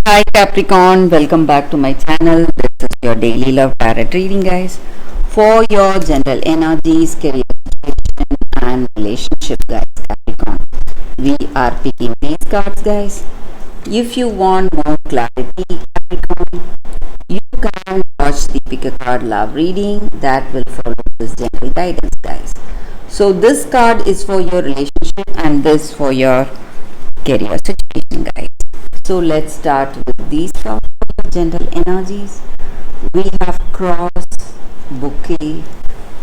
Hi Capricorn, welcome back to my channel. This is your daily love tarot reading, guys, for your general energies, career situation and relationship, guys. Capricorn, we are picking these cards, guys. If you want more clarity, Capricorn, you can watch the pick a card love reading that will follow this general guidance, guys. So this card is for your relationship and this for your career situation, guys. So let's start with these cards for your general energies. We have cross, bouquet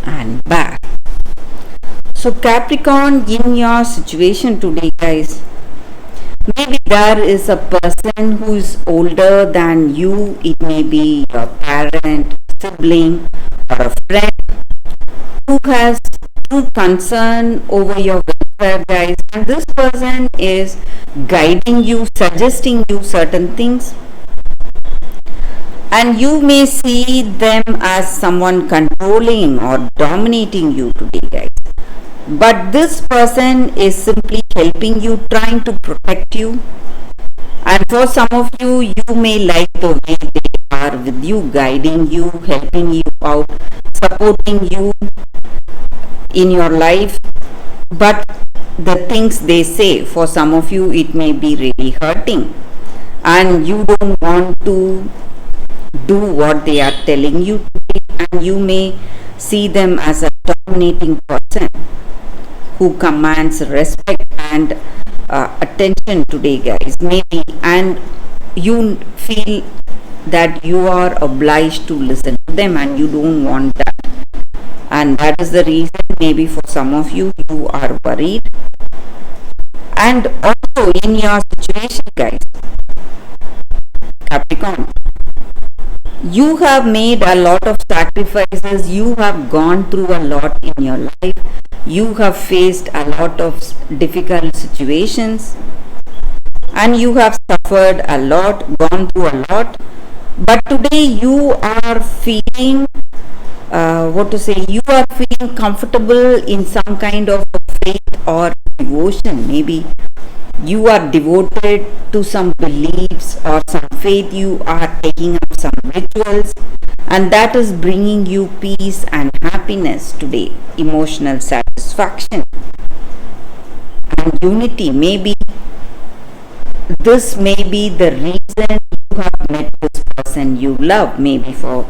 and back. So Capricorn, in your situation today, guys, maybe there is a person who is older than you. It may be your parent, sibling or a friend who has true concern over your welfare, guys, and this person is guiding you, suggesting you certain things, and you may see them as someone controlling or dominating you today, guys, but this person is simply helping you, trying to protect you. And for some of you, you may like the way they are with you, guiding you, helping you out, supporting you in your life, but the things they say, for some of you it may be really hurting and you don't want to do what they are telling you to do, and you may see them as a dominating person who commands respect and attention today, guys, maybe, and you feel that you are obliged to listen to them and you don't want that, and that is the reason maybe for some of you you are worried. And also in your situation, guys, Capricorn, you have made a lot of sacrifices, you have gone through a lot in your life, you have faced a lot of difficult situations and you have suffered a lot, gone through a lot, but today you are feeling you are feeling comfortable in some kind of faith or devotion. Maybe you are devoted to some beliefs or some faith, you are taking up some rituals, and that is bringing you peace and happiness today, emotional satisfaction and unity. Maybe this may be the reason you have met this person you love. Maybe for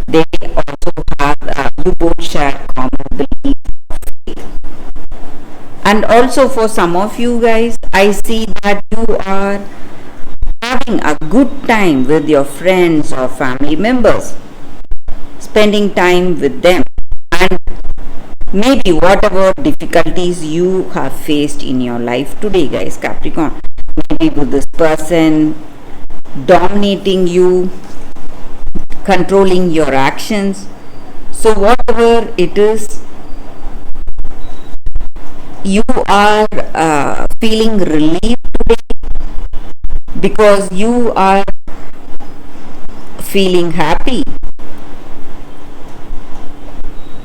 they also have you both share common belief of faith. And also for some of you guys, I see that you are having a good time with your friends or family members, spending time with them, and maybe whatever difficulties you have faced in your life today, guys, Capricorn, maybe with this person dominating you, controlling your actions. So whatever it is, you are feeling relieved today because you are feeling happy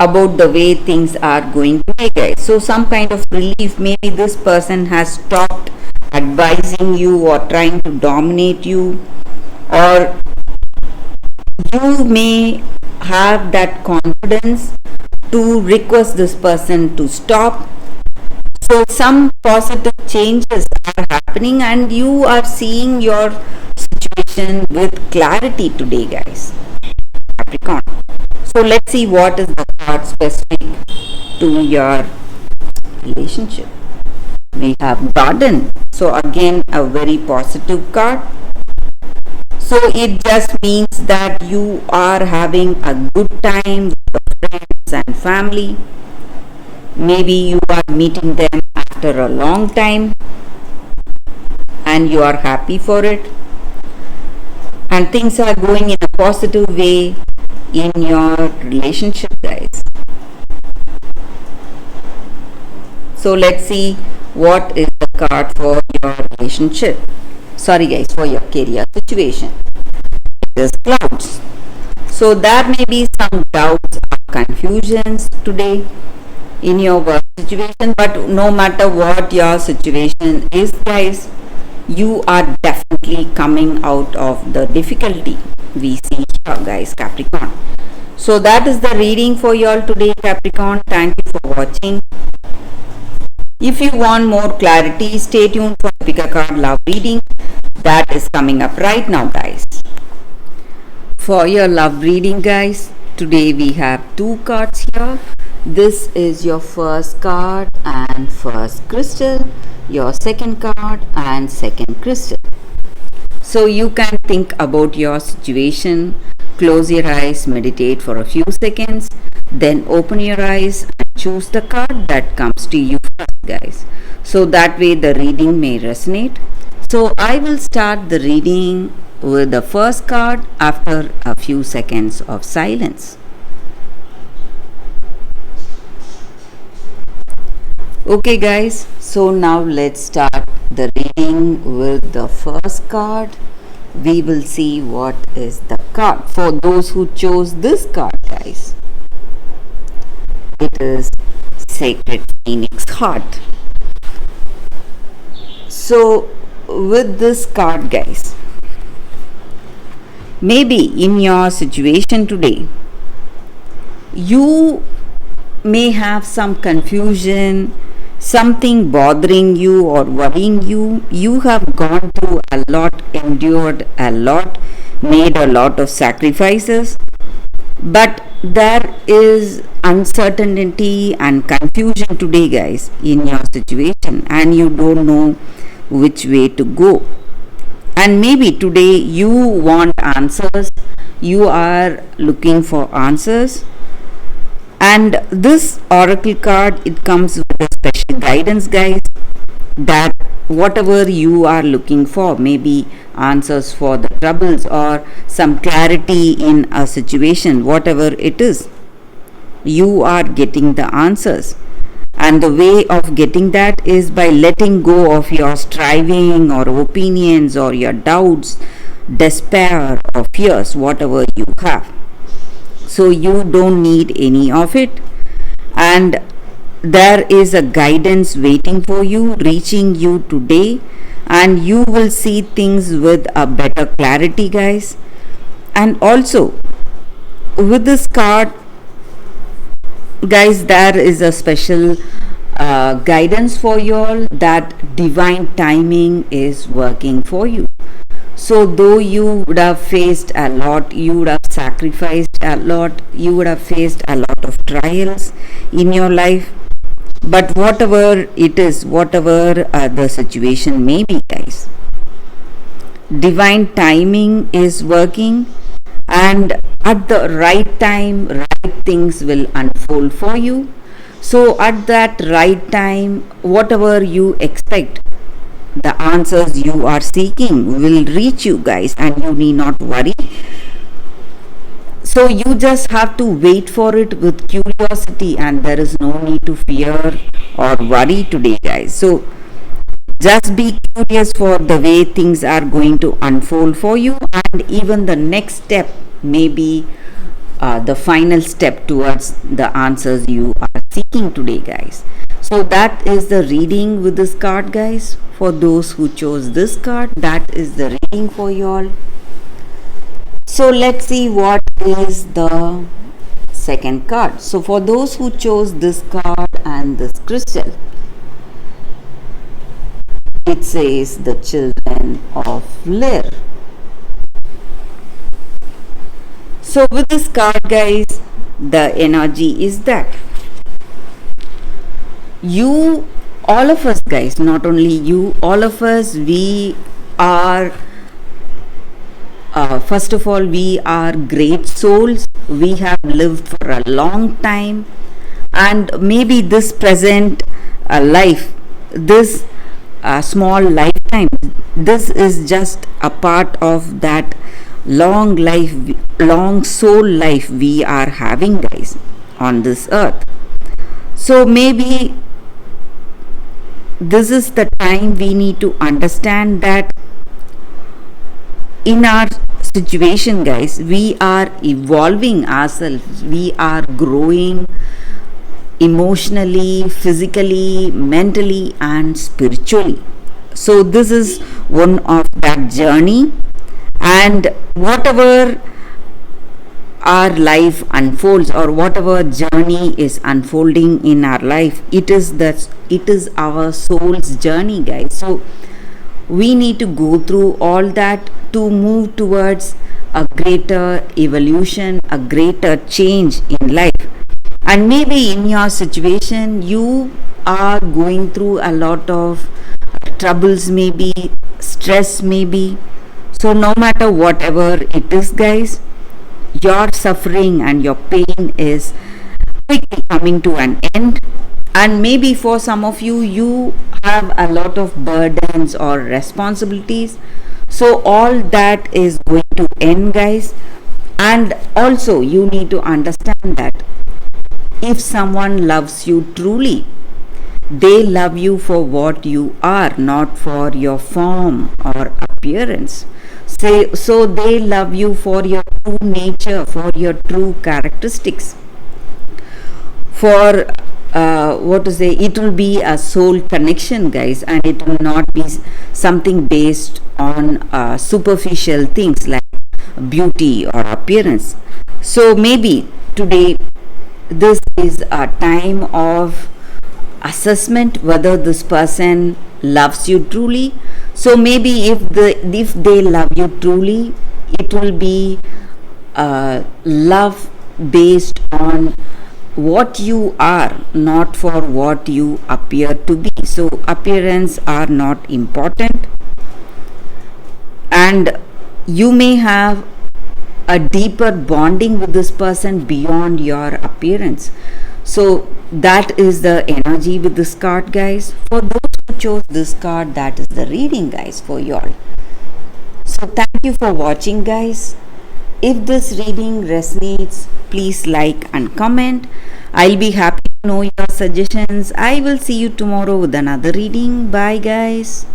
about the way things are going today, guys. So some kind of relief. Maybe this person has stopped advising you or trying to dominate you, or you may have that confidence to request this person to stop. So some positive changes are happening and you are seeing your situation with clarity today, guys, Capricorn. So let's see what is the card specific to your relationship. We have Garden. So again, a very positive card. So it just means that you are having a good time with your friends and family. Maybe you are meeting them after a long time and you are happy for it. And things are going in a positive way in your relationship, guys. So let's see what is the card for your relationship. Sorry guys, for your career situation. There's clouds. So there may be some doubts or confusions today in your work situation, but no matter what your situation is, guys, you are definitely coming out of the difficulty we see here, guys, Capricorn. So that is the reading for you all today, Capricorn. Thank you for watching. If you want more clarity, stay tuned for Pick a Card Love reading that is coming up right now, guys. For your love reading, guys, today we have two cards here. This is your first card and first crystal, your second card and second crystal. So you can think about your situation, close your eyes, meditate for a few seconds, then open your eyes and choose the card that comes to you first, guys. So that way the reading may resonate. So I will start the reading with the first card after a few seconds of silence. Okay, guys, so now let's start the reading with the first card. We will see what is the card. For those who chose this card, guys, it is Sacred Phoenix Heart. So with this card, guys, maybe in your situation today, you may have some confusion, something bothering you or worrying you. You have gone through a lot, endured a lot, made a lot of sacrifices, but there is uncertainty and confusion today, guys, in your situation, and you don't know which way to go. And maybe today you want answers, you are looking for answers, and this oracle card, it comes with a special guidance, guys, that whatever you are looking for, maybe answers for the troubles or some clarity in a situation, whatever it is, you are getting the answers. And the way of getting that is by letting go of your striving or opinions or your doubts, despair or fears, whatever you have. So you don't need any of it, and there is a guidance waiting for you, reaching you today, and you will see things with a better clarity, guys. And also with this card, guys, there is a special guidance for you all, that divine timing is working for you. So though you would have faced a lot, you would have sacrificed a lot, you would have faced a lot of trials in your life, but whatever it is, whatever the situation may be, guys, divine timing is working, and at the right time, right things will unfold for you. So at that right time, whatever you expect, the answers you are seeking will reach you, guys, and you need not worry. So you just have to wait for it with curiosity, and there is no need to fear or worry today, guys. So just be curious for the way things are going to unfold for you, and even the next step may be the final step towards the answers you are seeking today, guys. So that is the reading with this card, guys. For those who chose this card, that is the reading for you all. So let's see what is the second card. So for those who chose this card and this crystal, it says the Children of Lyre. So with this card, guys, the energy is that you, all of us, guys, not only you, all of us, we are first of all, we are great souls. We have lived for a long time, and maybe this present life, this small lifetime, this is just a part of that long life, long soul life we are having, guys, on this earth. So maybe this is the time we need to understand that in our situation, guys, we are evolving ourselves, we are growing emotionally, physically, mentally and spiritually. So this is one of that journey, and whatever our life unfolds, or whatever journey is unfolding in our life, it is our soul's journey, guys. So we need to go through all that to move towards a greater evolution, a greater change in life. And maybe in your situation you are going through a lot of troubles, maybe stress, maybe. So no matter whatever it is, guys, your suffering and your pain is quickly coming to an end. And maybe for some of you, you have a lot of burdens or responsibilities. So all that is going to end, guys. And also you need to understand that if someone loves you truly, they love you for what you are, not for your form or appearance. So they love you for your true nature, for your true characteristics. For what to say, it will be a soul connection, guys, and it will not be something based on superficial things like beauty or appearance. So maybe today this is a time of assessment whether this person loves you truly. So maybe if they love you truly, it will be love based on what you are, not for what you appear to be. So appearance are not important, and you may have a deeper bonding with this person beyond your appearance. So that is the energy with this card, guys. For those who chose this card, that is the reading, guys, for you all. So thank you for watching, guys. If this reading resonates, please like and comment. I'll be happy to know your suggestions. I will see you tomorrow with another reading. Bye, guys.